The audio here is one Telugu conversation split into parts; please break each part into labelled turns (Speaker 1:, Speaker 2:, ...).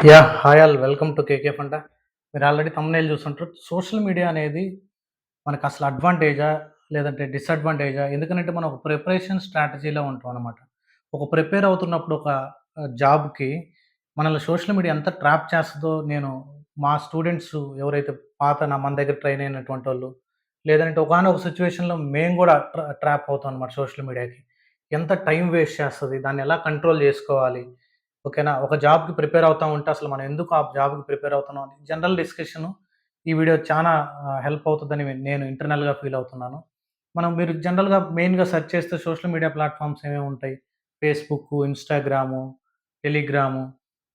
Speaker 1: Hi all welcome to KK ఫంట. మీరు ఆల్రెడీ థంబ్‌నెయిల్ చూసుంటారు. సోషల్ మీడియా అనేది మనకసలు అడ్వాంటేజా? లేదంటే డిసడ్వాంటేజా? ఎందుకనంటే మనం ఒక ప్రిపరేషన్ స్ట్రాటజీలో ఉంటామనమాట. ఒక ప్రిపేర్ అవుతున్నప్పుడు ఒక జాబ్‌కి మనల్ని సోషల్ మీడియా ఎంత ట్రాప్ చేస్తదో మా స్టూడెంట్స్ ఎవరైతే మన దగ్గర ట్రైన్ అయినటువంటోళ్ళు, లేదంటే ఒకానొక సిట్యుయేషన్‌లో మేము గూడా ట్రాప్ అవుతాం అనమాట సోషల్ మీడియాకి. ఎంత టైం వేస్ట్ చేస్తది? దాన్నెలా కంట్రోల్ జేసుకోవాలి? ఓకేనా. ఒక జాబ్‌కి ప్రిపేర్ అవుతా ఉంటే అసలు మనం ఎందుకు ఆ జాబ్‌కి ప్రిపేర్ అవుతున్నాం అని జనరల్ డిస్కషను ఈ వీడియో చానా హెల్ప్ అవుతదని నేను ఇంటర్నల్‌గా ఫీల్ అవుతున్నాను. మీరు జనరల్‌గా మెయిన్‌గా సెర్చ్ చేస్తే సోషల్ మీడియా ప్లాట్‌ఫార్మ్స్ ఏమేమి ఉంటాయి? ఫేస్‌బుక్కు, ఇన్‌స్టాగ్రాము, టెలిగ్రాము,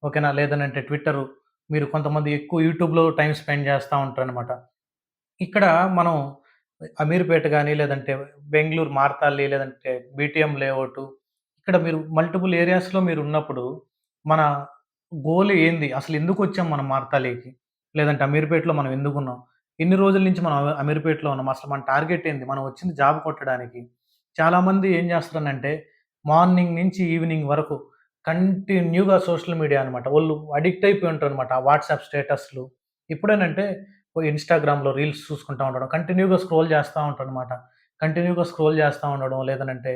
Speaker 1: ఓకేనా. లేదనంటే ట్విట్టరు. మీరు కొంతమంది ఎక్కువ యూట్యూబ్‌లో టైమ్ స్పెండ్ చేస్తా ఉంటారనమాట. ఇక్కడ మనం అమీర్‌పేట గాని, లేదంటే బెంగుళూరు మార్తాల్లి, లేదంటే బీటీఎం లేఅవుటు, ఇక్కడ మీరు మల్టిపుల్ ఏరియాస్‌లో మీరున్నప్పుడు, మన గోల్ ఏంది? అసలెందుకొచ్చాం మనం మార్తాల్లికి? లేదంటే అమీర్‌పేటలో మనం ఎందుకున్నాం? ఎన్ని రోజుల నుంచి మనం అమీర్‌పేటలో ఉన్నాం? అసలు మన టార్గెట్ ఏంది? మనం వచ్చింది జాబ్ కొట్టడానికి. చాలామంది ఏం చేస్తారనంటే, మార్నింగ్ నుంచి ఈవినింగ్ వరకు కంటిన్యూగా సోషల్ మీడియా అనమాట. వోళ్ళు అడిక్ట్ అయిపోయి ఉంటారనమాట. ఆ వాట్సాప్ స్టేటస్‌లు. ఎప్పుడేనంటే ఇన్‌స్టాగ్రామ్‌లో రీల్స్ చూసుకుంటా ఉండడం, కంటిన్యూగా స్క్రోల్ చేస్తా ఉంటానన్నమాట. కంటిన్యూగా స్క్రోల్ చేస్తా ఉండడం, లేదనంటే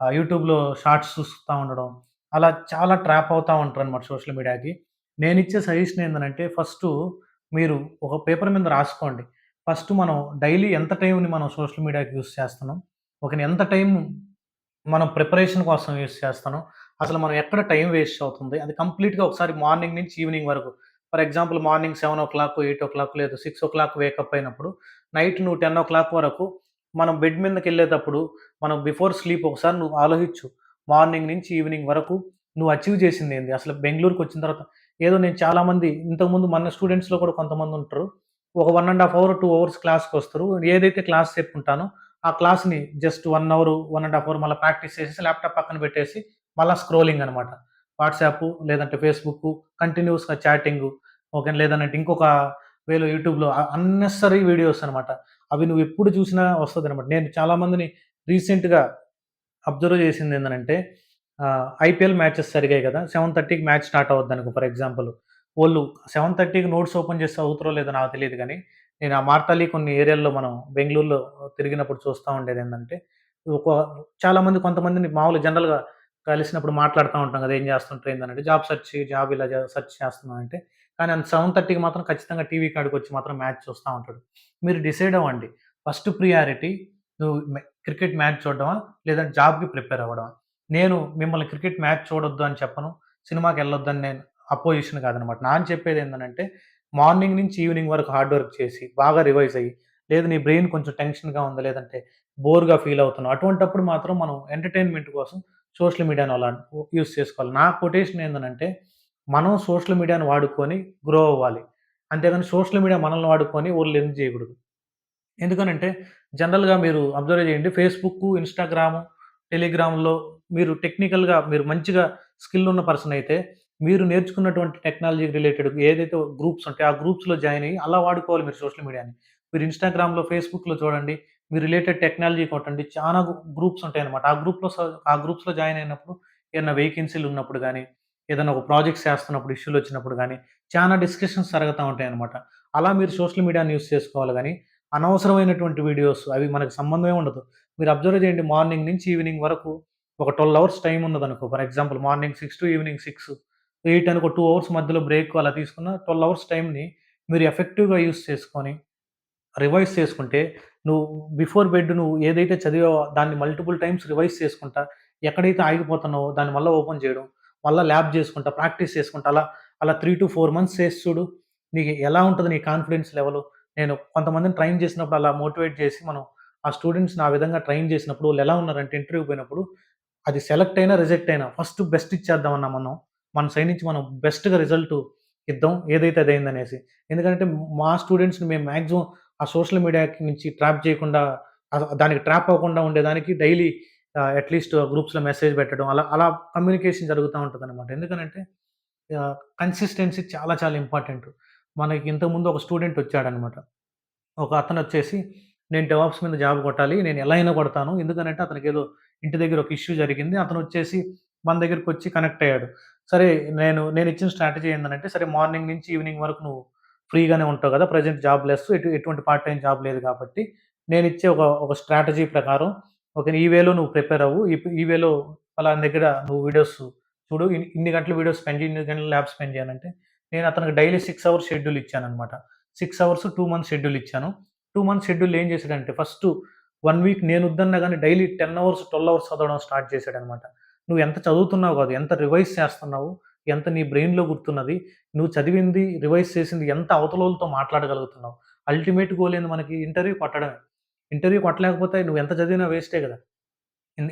Speaker 1: యూట్యూబ్‌లో షార్ట్స్ చూస్తా ఉండడం. అలా చాలా ట్రాప్ అవుతా ఉంటారన్నమాట సోషల్ మీడియాకి. నేనిచ్చే సజెషన్ ఏందనంటే ఫస్టు మీరు ఒక పేపర్ మీద రాసుకోండి. ఫస్ట్ మనం డైలీ ఎంత టైమ్‌ని మనం సోషల్ మీడియాకి యూజ్ చేస్తున్నాం? ఓకేనా. ఎంత టైమ్ మనం ప్రిపరేషన్ కోసం యూజ్ చేస్తాను. అసలు మనం ఎక్కడ టైం వేస్ట్ అవుతుంది. అది కంప్లీట్‌గా ఒకసారి మార్నింగ్ నుంచి ఈవినింగ్ వరకు. ఫర్ ఎగ్జాంపుల్ మార్నింగ్ 7:00, 8:00 లేదా 6:00 వేకప్ అయినప్పుడు నైట్ నువ్వు 10:00 వరకు మనం బెడ్ మీదకెళ్ళేటప్పుడు మనం బిఫోర్ స్లీప్ ఒకసారి నువ్వు ఆలోచించు. మార్నింగ్ నుంచి ఈవినింగ్ వరకు నువ్వు అచీవ్ చేసిందేంది? అసలు బెంగుళూరుకొచ్చిన తర్వాత ఏదో నేను చాలామంది ఇంతకుముందు మన స్టూడెంట్స్‌లో కూడా కొంతమందుంటరు. ఒక 1 ½ అవర్, 2 అవర్స్ క్లాస్‌కొస్తారు. ఏదైతే క్లాస్ చెప్పుంటానో ఆ క్లాస్‌ని జస్ట్ 1 అవర్, 1 ½ అవర్ మళ్ళా ప్రాక్టీస్ చేసేసి ల్యాప్‌టాప్ పక్కన పెట్టేసి మళ్ళా స్క్రోలింగ్ అనమాట. వాట్సాపు లేదంటే ఫేస్‌బుక్కు కంటిన్యూయస్‌గా చాటింగు. ఓకే. లేదనంటే ఇంకొక వేలో యూట్యూబ్‌లో అన్నెసెసరీ వీడియోస్ అనమాట. అవి నువ్వెప్పుడు చూసినా వస్తదనమాట. నేను చాలా మందిని రీసెంట్‌గా అబ్జర్వ్ చేసిందేందనంటే ఐపీఎల్ మ్యాచెస్ జరిగాయి గదా! 7:30కి మ్యాచ్ స్టార్ట్ అవుద్దనుకో ఫర్ ఎగ్జాంపుల్. వోళ్ళు 7:30కి నోట్స్ ఓపెన్ చేసి చదువుతారో లేదో నాకు తెలీదు గానీ, నేను ఆ మార్తాలి కొన్ని ఏరియాల్లో మనం బెంగుళూరులో తిరిగినప్పుడు చూస్తా ఉండేదేందంటే, ఒక కొంతమందిని మామూలుగా జనరల్‌గా కలిసినప్పుడు మాట్లాడుతా ఉంటాం గదా! ఏం చేస్తుంటారు ఏందనంటే, జాబ్ ఇలా సెర్చ్ చేస్తున్నానంటే, కానీ 7:30కి మాత్రం ఖచ్చితంగా టీవీ కాడికొచ్చి మాత్రం మ్యాచ్ చూస్తా ఉంటాడు. మీరు డిసైడ్ అవ్వండి. ఫస్ట్ ప్రియారిటీ నువ్వు క్రికెట్ మ్యాచ్ చూడడమా? లేదంటే జాబ్‌కి ప్రిపేర్ అవ్వడమా? నేను మిమ్మల్ని క్రికెట్ మ్యాచ్ చూడొద్దు అని చెప్పను. సినిమాకెళ్ళొద్దని నేను అపోజిషన్ కాదనమాట. నేను చెప్పేదేందనంటే, మార్నింగ్ నుంచి ఈవినింగ్ వరకు హార్డ్ వర్క్ చేసి, బాగా రివైజ్ అయ్యి, లేదు నీ బ్రెయిన్ కొంచెం టెన్షన్‌గా ఉంది, లేదంటే బోర్‌గా ఫీల్ అవుతున్నావు. అటువంటప్పుడు మాత్రం మనం ఎంటర్‌టైన్‌మెంట్ కోసం సోషల్ మీడియాను అలా యూజ్ చేసుకోవాలి. నా కొటేషన్ ఏందనంటే, మనం సోషల్ మీడియాను వాడుకొని గ్రో అవ్వాలి. అంతేగాని సోషల్ మీడియా మనల్ని వాడుకొని వోళ్ళు లెర్న్ చేయకూడదు. ఎందుకనంటే జనరల్‌గా మీరు అబ్జర్వ్ చేయండి. ఫేస్‌బుక్కు, ఇన్‌స్టాగ్రాము, టెలిగ్రామ్‌లో మీరు మంచిగా స్కిల్ ఉన్న పర్సన్ అయితే, మీరు నేర్చుకున్నటువంటి టెక్నాలజీ రిలేటెడ్ ఏదైతే గ్రూప్స్ ఉంటాయో, ఆ గ్రూప్స్‌లో జాయిన్ అయ్యి అలా వాడుకోవాలి మీరు సోషల్ మీడియాని. మీరు ఇన్‌స్టాగ్రామ్‌లో, ఫేస్‌బుక్‌లో చూడండి. మీరు రిలేటెడ్ టెక్నాలజీ కొట్టండి. చానా గ్రూప్స్ ఉంటాయన్నమాట. ఆ గ్రూప్స్‌లో జాయిన్ అయినప్పుడు ఏదైనా వేకెన్సీలు ఉన్నప్పుడు గాని, ఏదైనా ఒక ప్రాజెక్ట్స్ చేస్తున్నప్పుడు ఇష్యూలొచ్చినప్పుడు గాని, చానా డిస్కషన్స్ జరుగుతా ఉంటాయన్నమాట. అలా మీరు సోషల్ మీడియాని యూజ్ చేసుకోవాలి గాని, అనవసరమైనటువంటి వీడియోస్ అవి మనకు సంబంధమే ఉండదు. మీరు అబ్జర్వ్ చేయండి మార్నింగ్ నుంచి ఈవినింగ్ వరకు ఒక 12 అవర్స్ టైమ్ ఉన్నదనుకో for example morning 6 to evening 6, 8 అనుకో 2 అవర్స్ మధ్యలో బ్రేక్ అలా తీసుకున్న 12 అవర్స్ టైమ్‌ని మీరు ఎఫెక్టివ్‌గా యూజ్ చేసుకొని రివైజ్ చేసుకుంటే, నువ్వు బిఫోర్ బెడ్ నువ్వు ఏదైతే చదివావో దాన్ని మల్టిపుల్ టైమ్స్ రివైజ్ చేసుకుంటా, ఎక్కడైతే ఆగిపోతున్నావో దాన్ని మళ్ళా ఓపెన్ చేయడం, మళ్ళా ల్యాబ్ చేసుకుంటా, ప్రాక్టీస్ చేసుకుంటా అలా 3-4 మంత్స్ చేసి చూడు. నీకు ఎలా ఉంటది నీ కాన్ఫిడెన్స్ లెవెలు. నేను కొంతమందిని ట్రైన్ చేసినప్పుడు అలా మోటివేట్ చేసి ఆ స్టూడెంట్స్‌ని ఆ విధంగా ట్రైన్ చేసినప్పుడు వాళ్ళెలా ఉన్నారంటే ఇంటర్వ్యూకి పోయినప్పుడు, అది సెలెక్ట్ అయినా, రిజెక్ట్ అయినా ఫస్ట్ బెస్ట్ ఇచ్చేద్దామన్నా మనం. మన సైడ్ నుంచి మనం బెస్ట్‌గా రిజల్ట్ ఇద్దాం. ఏదైతే అదయిందనేసి. ఎందుకంటే మా స్టూడెంట్స్‌ని మేము మాక్సిమం ఆ సోషల్ మీడియాకి నుంచి ట్రాప్ చేయకుండా దానికి ట్రాప్ అవ్వకుండా ఉండేదానికి డైలీ అట్‌లీస్ట్ గ్రూప్స్‌లో మెసేజ్ పెట్టడం అలా కమ్యూనికేషన్ జరుగుతా ఉంటదనమాట. ఎందుకనంటే కన్సిస్టెన్సీ చాలా చాలా ఇంపార్టెంట్. మనకి ఇంతకుముందు ఒక స్టూడెంట్ వచ్చాడనమాట. ఒక అతనొచ్చేసి నేను డెవాప్స్ మీద జాబ్ కొట్టాలి. నేను ఎలా అయినా కొడతాను. ఎందుకనంటే అతనికేదో ఇంటి దగ్గర ఒక ఇష్యూ జరిగింది. అతనొచ్చేసి మన దగ్గరకొచ్చి కనెక్ట్ అయ్యాడు. సరే నేనిచ్చిన స్ట్రాటజీ ఏందనంటే, సరే మార్నింగ్ నుంచి ఈవినింగ్ వరకు నువ్వు ఫ్రీగానే ఉంటావు గదా! ప్రెజెంట్ జాబ్ లెస్ ఎటువంటి పార్ట్ టైమ్ జాబ్ లేదు కాబట్టి, నేనిచ్చే ఒక స్ట్రాటజీ ప్రకారం ఓకే. ఈ వేలో నువ్వు ప్రిపేర్ అవ్వు. ఈ వేలో పలానా దగ్గర నువ్వు వీడియోస్ చూడు. ఇన్ని గంటలు వీడియోస్ స్పెండ్ చెయి, ఇన్ని గంటలు ల్యాబ్ స్పెండ్ చేయాలంటే, నేను అతనికి డైలీ 6 అవర్స్ షెడ్యూల్ ఇచ్చాననమాట. 6 అవర్స్ 2 మంత్స్ షెడ్యూల్ ఇచ్చాను. 2 మంత్స్ షెడ్యూల్‌లో ఏం చేశాడంటే, ఫస్ట్ 1 వీక్ నేనొద్దన్నా గాని డైలీ 10 అవర్స్, 12 అవర్స్ చదవడం స్టార్ట్ చేశాడనమాట. నువ్వు ఎంత చదువుతున్నావు కాదు, ఎంత రివైజ్ చేస్తున్నావు, ఎంత నీ బ్రెయిన్‌లో గుర్తున్నది, నువ్వు చదివింది, రివైజ్ చేసింది ఎంత అవతలోళ్ళతో మాట్లాడగలుగుతున్నావు. అల్టిమేట్ గోల్ ఏంది మనకి ఇంటర్వ్యూ కొట్టడమే. ఇంటర్వ్యూ కొట్టలేకపోతే నువ్వు ఎంత చదివినా వేస్టే గదా!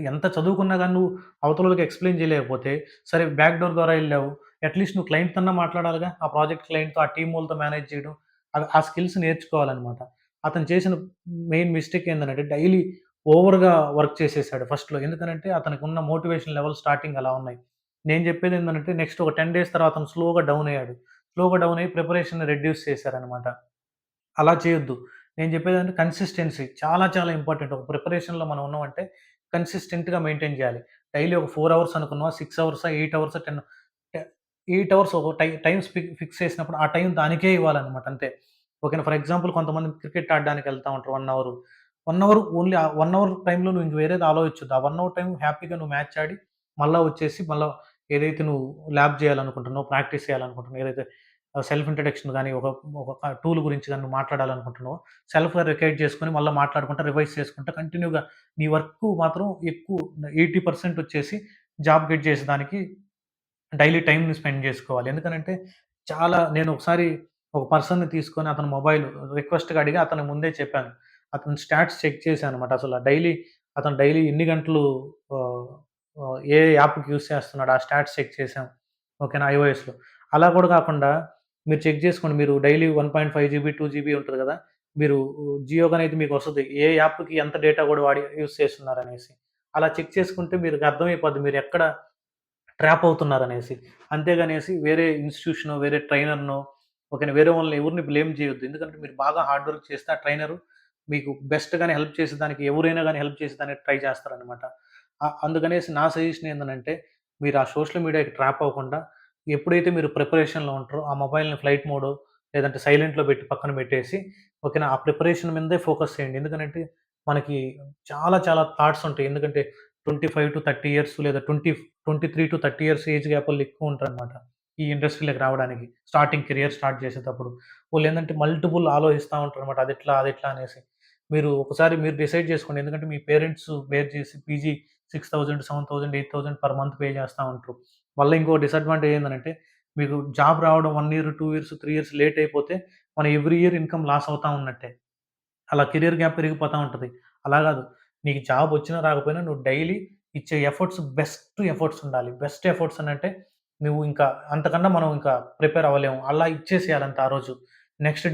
Speaker 1: ఎంత చదువుకున్నా గాని నువ్వు అవతలోళ్ళకి ఎక్స్‌ప్లెయిన్ చేయలేకపోతే, సరే బ్యాక్ డోర్ ద్వారా ఎళ్ళావు. అట్‌లీస్ట్ నువ్వు క్లయింట్‌తోన్నా మాట్లాడాలిగా. ఆ ప్రాజెక్ట్ క్లయింట్‌తో, ఆ టీమ్ వాళ్ళతో మేనేజ్ చేయడం. ఆ స్కిల్స్ నేర్చుకోవాలనమాట. అతను చేసిన మెయిన్ మిస్టేక్ ఏందనంటే డైలీ ఓవర్‌గా వర్క్ చేసేసాడు ఫస్ట్‌లో. ఎందుకనంటే అతనికున్న మోటివేషన్ లెవెల్ స్టార్టింగ్ అలా ఉన్నాయి. నేను చెప్పేదేందనంటే నెక్స్ట్ ఒక 10 డేస్ తర్వాత అతను స్లోగా డౌన్ అయ్యాడు. స్లోగా డౌన్ అయ్యి ప్రిపరేషన్‌ని రెడ్యూస్ చేశారనమాట. అలా చేయొద్దు. నేను చెప్పేదేంటంటే కన్సిస్టెన్సీ చాలా చాలా ఇంపార్టెంట్. ఒక ప్రిపరేషన్‌లో మనం ఉన్నామంటే కన్సిస్టెంట్‌గా మెయింటైన్ చేయాలి. డైలీ ఒక 4 అవర్స్ అనుకున్నావా, 6 అవర్సా, 8 అవర్సా, 10 ఎ 8 అవర్స్ ఒక టైమ్స్ ఫిక్స్ చేసినప్పుడు ఆ టైం దానికే ఇవ్వాలన్నమాట అంతే. ఓకేనా. ఫర్ ఎగ్జాంపుల్ కొంతమంది క్రికెట్ ఆడడానికి ఎళ్తా ఉంటారు 1 అవరు. 1 అవర్ ఓన్లీ ఆ 1 అవర్ టైమ్‌లో నువ్వు ఇంక వేరేది ఆలోచించొద్దు. ఆ 1 అవర్ టైమ్ హ్యాపీగా నువ్వు మ్యాచ్ ఆడి మళ్ళా వచ్చేసి మళ్ళా ఏదైతే నువ్వు ల్యాబ్ చేయాలనుకుంటున్నావో, ప్రాక్టీస్ చేయాలనుకుంటున్నావో, ఏదైతే సెల్ఫ్ ఇంట్రడక్షన్ గాని, ఒక టూల్ గురించి గాని నువ్వు మాట్లాడాలనుకుంటున్నావో, సెల్ఫ్‌గా రికైడ్ చేసుకొని మళ్ళా మాట్లాడుకుంటా, రివైజ్ చేసుకుంటా కంటిన్యూగా నీ వర్క్ మాత్రం ఎక్కువ 80% వచ్చేసి జాబ్ గెట్ చేసేదానికి డైలీ టైమ్‌ని స్పెండ్ జేసుకోవాలి. ఎందుకనంటే నేను ఒకసారి ఒక పర్సన్‌ని తీసుకొని అతని మొబైల్ రిక్వెస్ట్‌గా అడిగి అతనికి ముందే చెప్పాను. అతని స్టాట్స్ చెక్ చేశాననమాట. అతను డైలీ ఎన్ని గంటలు ఆహ్, ఏ యాప్‌కి యూజ్ చేస్తున్నాడు, ఆ స్టాట్స్ చెక్ చేశాం. ఓకేనా. ఐఓఎస్‌లో. అలా కూడా కాకుండా మీరు చెక్ జేసుకోండి. మీరు డైలీ 1.5 జీబీ, 2 జీబీ ఉంటది గదా! మీరు జియోగానైతే మీకొస్తది. ఏ యాప్‌కి ఎంత డేటా గూడా యూజ్ చేస్తున్నారనేసి. అలా చెక్ చేసుకుంటే మీకు అర్థమైపోద్ది. మీరెక్కడ ట్రాప్ అవుతున్నారనేసి. అంతేగానేసి వేరే ఇన్‌స్టిట్యూషనో, వేరే ట్రైనర్‌నో ఓకేనా. వేరే వాళ్ళని ఎవరిని బ్లేమ్ చేయొద్దు. ఎందుకంటే మీరు బాగా హార్డ్ వర్క్ చేస్తే ఆ ట్రైనరు మీకు బెస్ట్‌గానే హెల్ప్ చేసేదానికి ఎవరైనా గాని హెల్ప్ చేసేదానికి ట్రై చేస్తారనమాట. అందుకనేసి నా సజెషన్ ఏందనంటే మీరు ఆ సోషల్ మీడియాకి ట్రాప్ అవ్వకుండా ఎప్పుడైతే మీరు ప్రిపరేషన్‌లో ఉంటారో ఆ మొబైల్‌ని ఫ్లైట్ మోడో లేదంటే సైలెంట్‌లో పెట్టి పక్కన పెట్టేసి ఓకేనా. ఆ ప్రిపరేషన్ మీదే ఫోకస్ చేయండి. ఎందుకనంటే మనకి చాలా చాలా థాట్స్ ఉంటాయి. ఎందుకంటే 25-30 ఇయర్స్ లేదా 23-30 ఇయర్స్ ఏజ్ గ్యాపోళ్ళు ఎక్కువుంటారనమాట. ఈ ఇండస్ట్రీ‌లోకి రావడానికి. కెరియర్ స్టార్ట్ చేసేటప్పుడు. వోళ్ళేందంటే మల్టిపుల్ ఆలోచిస్తా ఉంటారనమాట. అదెట్లా అనేసి. మీరు డిసైడ్ చేసుకోండి. ఎందుకంటే మీ పేరెంట్స్ బేర్ చేసి పీజీ 6,000, 7,000, 8,000 పర్ మంత్ పే చేస్తా ఉంటారు. మళ్ళా ఇంకో డిసడ్వాంటేజ్ ఏందనంటే మీకు జాబ్ రావడం 1 ఇయర్, 2 ఇయర్స్, 3 ఇయర్స్ లేట్ అయిపోతే మనం ఎవ్రీ ఇయర్ ఇన్‌కమ్ లాస్ అవుతా ఉన్నట్టే. అలా కెరియర్ గ్యాప్ పెరిగిపోతా ఉంటది. అలా గాదు. నీకు జాబ్ వచ్చినా రాకపోయినా నువ్వు డైలీ ఇచ్చే ఎఫర్ట్స్ బెస్ట్ ఎఫర్ట్స్ ఉండాలి. బెస్ట్ ఎఫర్ట్స్ అనంటే నువ్వు ఇంకా అంతకన్నా మనం ఇంకా ప్రిపేర్ అవ్వలేము. అలా ఇచ్చేసేయాలంట ఆ రోజు. నెక్స్ట్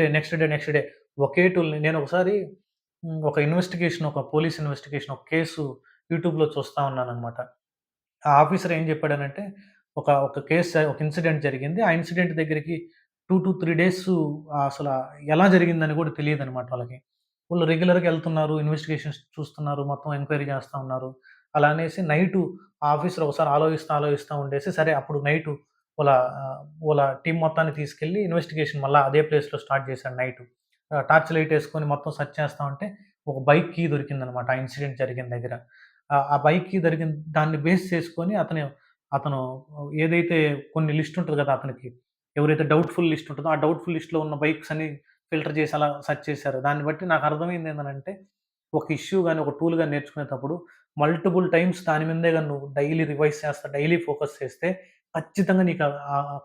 Speaker 1: డే ఒకే టూల్‌ని నేనొకసారి ఒక పోలీస్ ఇన్వెస్టిగేషన్ ఒక కేసు యూట్యూబ్‌లో చూస్తా ఉన్నాననమాట. ఆ ఆఫీసర్ ఏం చెప్పాడనంటే, ఒక ఇన్సిడెంట్ జరిగింది. ఆ ఇన్సిడెంట్ దగ్గరికి 2-3 డేస్ అసల ఎలా జరిగిందని గూడా తెలీదనమాట వాళ్ళకి. వాళ్ళు రెగ్యులర్‌గా ఎళ్తున్నారు, ఇన్వెస్టిగేషన్స్ చూస్తున్నారు, మొత్తం ఎంక్వైరీ చేస్తా ఉన్నారు. అలా అనేసి ఆ ఆఫీసర్ ఒకసారి ఆలోచిస్తా ఉండేసి, సరే అప్పుడు వాళ్ళ వాళ్ళ టీమ్ మొత్తాన్ని తీసుకెళ్ళి ఇన్వెస్టిగేషన్ మళ్ళా అదే ప్లేస్‌లో స్టార్ట్ చేశాడు నైటు. టార్చ్ లైటేసుకొని మొత్తం సెర్చ్ చేస్తా ఉంటే, ఒక బైక్ కీ దొరికిందనమాట ఆ ఇన్సిడెంట్ జరిగిన దగ్గర. ఆ బైక్‌కి దొరికిన దాన్ని బేస్ చేసుకొని అతను ఏదైతే కొన్ని లిస్ట్ ఉంటది కదా! అతనికి. ఎవరైతే డౌట్‌ఫుల్ లిస్ట్ ఉంటదో, ఆ డౌట్‌ఫుల్ లిస్ట్‌లో ఉన్న బైక్స్ అన్ని ఫిల్టర్ చేసి అలా సెర్చ్ చేశారు. దాన్ని బట్టి నాకు అర్థమైంది ఏందనంటే, ఒక ఇష్యూ గాని, ఒక టూల్ గాని నేర్చుకునేటప్పుడు మల్టిపుల్ టైమ్స్ దాని మీదే గాని నువ్వు డైలీ రివైజ్ చేస్తా, డైలీ ఫోకస్ చేస్తే ఖచ్చితంగా నీకు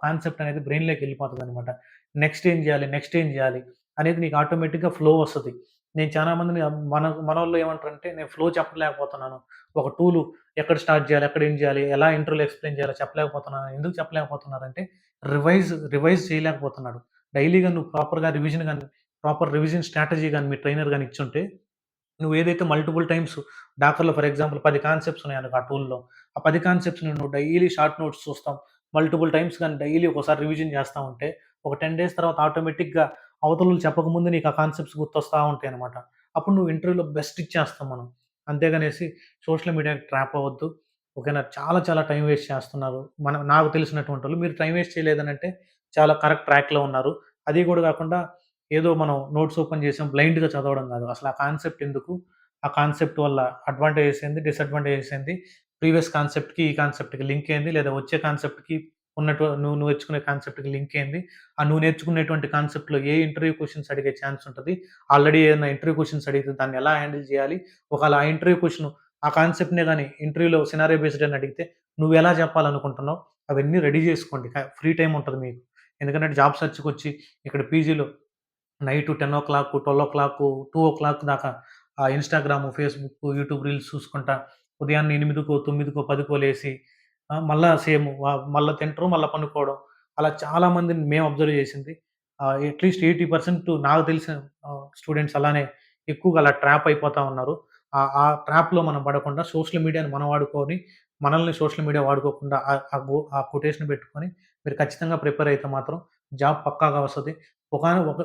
Speaker 1: కాన్సెప్ట్ అనేది బ్రెయిన్‌లోకి ఎళ్ళిపోతదనమాట. నెక్స్ట్ ఏం జేయాలి అనేది నీకు ఆటోమేటిక్‌గా ఫ్లో వస్తది. నేను చానా మందిని మనోళ్ళు ఏమంటారంటే, నేను ఫ్లో చెప్పలేకపోతున్నాను. ఒక టూలు ఎక్కడ స్టార్ట్ జేయాలి? ఎక్కడ ఎండ్ జేయాలి? ఎలా ఇంట్రోలో ఎక్స్‌ప్లెయిన్ జేయాలో చెప్పలేకపోతున్నాను. ఎందుకు చెప్పలేకపోతున్నారంటే, రివైజ్ చేయలేకపోతున్నాడు. డైలీ గాని నువ్వు ప్రాపర్ రివిజన్ స్ట్రాటజీ గాని మీ ట్రైనర్ గాని ఇచ్చుంటే, నువ్వేదైతే మల్టిపుల్ టైమ్స్ డాకర్‌లో ఫర్ ఎగ్జాంపుల్ 10 కాన్సెప్ట్స్ ఉన్నాయనుకో ఆ టూల్‌లో. ఆ 10 కాన్సెప్ట్స్‌ని నువ్వు డైలీ షార్ట్ నోట్స్ చూస్తాం. మల్టిపుల్ టైమ్స్ గాని డైలీ ఒక్కోసారి రివిజన్ చేస్తా ఉంటే, ఒక 10 డేస్ తర్వాత ఆటోమేటిక్‌గా అవతలోళ్ళు చెప్పకముందు నీకు ఆ కాన్సెప్ట్స్ గుర్తొస్తా ఉంటాయనమాట. అప్పుడు నువ్వు ఇంటర్వ్యూలో బెస్ట్ ఇచ్చేస్తాం మనం. అంతేగానేసి సోషల్ మీడియాకి ట్రాప్ అవ్వద్దు. ఓకేనా? చాలా చాలా టైం వేస్ట్ చేస్తున్నారు. నాకు తెలిసినటువంటోళ్ళు. మీరు టైం వేస్ట్ చేయలేదనంటే చాలా కరెక్ట్ ట్రాక్‌లో ఉన్నారు. అది కూడా కాకుండా ఏదో మనం నోట్స్ ఓపెన్ చేసాం బ్లైండ్‌గా చదవడం కాదు. అసలు ఆ కాన్సెప్ట్ ఎందుకు? ఆ కాన్సెప్ట్ వల్ల అడ్వాంటేజెస్ ఏంది? డిసడ్వాంటేజెస్ ఏంది? ప్రీవియస్ కాన్సెప్ట్‌కి, ఈ కాన్సెప్ట్‌కి లింక్ ఏంది? లేదా వచ్చే కాన్సెప్ట్‌కి నువ్వు నేర్చుకునే కాన్సెప్ట్‌కి లింక్ ఏంది? నువ్వు నేర్చుకునేటువంటి కాన్సెప్ట్‌లో ఏ ఇంటర్వ్యూ క్వెషన్స్ అడిగే ఛాన్స్ ఉంటది? ఆల్రెడీ ఏదైనా ఇంటర్వ్యూ క్వెషన్స్ అడిగితే దాన్ని ఎలా హ్యాండిల్ చేయాలి? ఒకవేళ ఆ ఇంటర్వ్యూ క్వెషన్ ఆ కాన్సెప్ట్‌నే గాని ఇంటర్వ్యూలో సినారియో బేస్డ్ అని అడిగితే నువ్వెలా చెప్పాలనుకుంటున్నావు? అవన్నీ రెడీ జేసుకోండి. ఫ్రీ టైమ్ ఉంటది మీకు. ఎందుకంటే జాబ్ సెర్చ్‌కొచ్చి ఇక్కడ పీజీలో నైట్ 10:00, 12:00 దాకా ఇన్‌స్టాగ్రాము, ఫేస్‌బుక్కు, యూట్యూబ్ రీల్స్ చూసుకుంటా ఉదయాన్నే 8కో, 9కో, 10కో లేసి మళ్ళా సేమ్ మళ్ళా తింటరు, మళ్ళా పనుకోవడం. అలా చాలా మందిని మేము అబ్జర్వ్ చేసింది. అట్‌లీస్ట్ 80% నాకు తెలిసిన స్టూడెంట్స్ అలానే ఎక్కువగా అలా ట్రాప్ అయిపోతా ఉన్నారు. ఆ ట్రాప్‌లో మనం పడకుండా సోషల్ మీడియాని మనం వాడుకొని, మనల్ని సోషల్ మీడియా వాడుకోకుండా ఆ కొటేషన్ పెట్టుకొని మీరు ఖచ్చితంగా ప్రిపేర్ అయితే మాత్రం జాబ్ పక్కాగా వస్తది.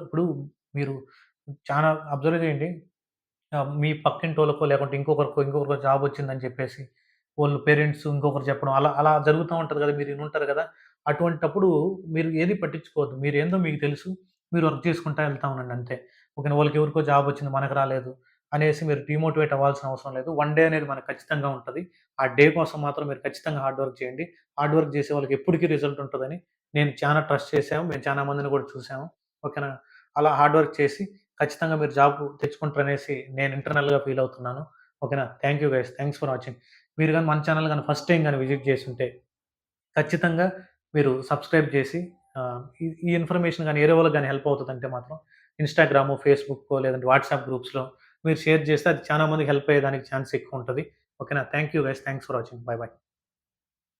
Speaker 1: ఇప్పుడు మీరు చానా అబ్జర్వ్ చేయండి. మీ పక్కింటోళ్ళకో లేకుంటే ఇంకొకరికో జాబొచ్చిందని చెప్పేసి, వోళ్ళు పేరెంట్స్ ఇంకొకరు చెప్పడం అలా అలా జరుగుతా ఉంటది గదా! మీరు ఇనుంటారు గదా! అటువంటప్పుడు మీరు ఏది పట్టించుకోవద్దు. మీరేందో మీకు తెలుసు. మీరు వర్క్ చేసుకుంటా ఎళ్తా ఉండండి అంతే. ఓకేనా. ఎవరికో జాబొచ్చింది మనకు రాలేదు అనేసి మీరు డీమోటివేట్ అవ్వాల్సిన అవసరం లేదు. వన్ డే అనేది మనకు ఖచ్చితంగా ఉంటది. ఆ డే కోసం మాత్రం మీరు ఖచ్చితంగా హార్డ్ వర్క్ చేయండి. హార్డ్ వర్క్ చేసే వాళ్ళకి ఎప్పటికి రిజల్ట్ ఉంటదని నేను చానా ట్రస్ట్ చేసాము. మేము చానా మందిని గూడా చూసాము. ఓకేనా. అలా హార్డ్ వర్క్ చేసి ఖచ్చితంగా మీరు జాబ్ తెచ్చుకుంటారనేసి నేను ఇంటర్నల్‌గా ఫీల్ అవుతున్నాను. ఓకేనా. Thank you guys. Thanks for watching. మీరు గాని మన ఛానెల్ గాని ఫస్ట్ టైమ్ గాని విజిట్ చేసుంటే ఖచ్చితంగా మీరు సబ్స్క్రైబ్ చేసి ఈ ఇన్ఫర్మేషన్ గాని వేరే వాళ్ళకి గాని హెల్ప్ అవుతదంటే మాత్రం ఇన్‌స్టాగ్రామో, ఫేస్‌బుక్కో లేదంటే వాట్సాప్ గ్రూప్స్‌లో మీరు షేర్ చేస్తే అది చాలా మందికి హెల్ప్ అయ్యేదానికి ఛాన్స్ ఎక్కువుంటది. ఓకేనా. Thank you guys. Thanks for watching. By by.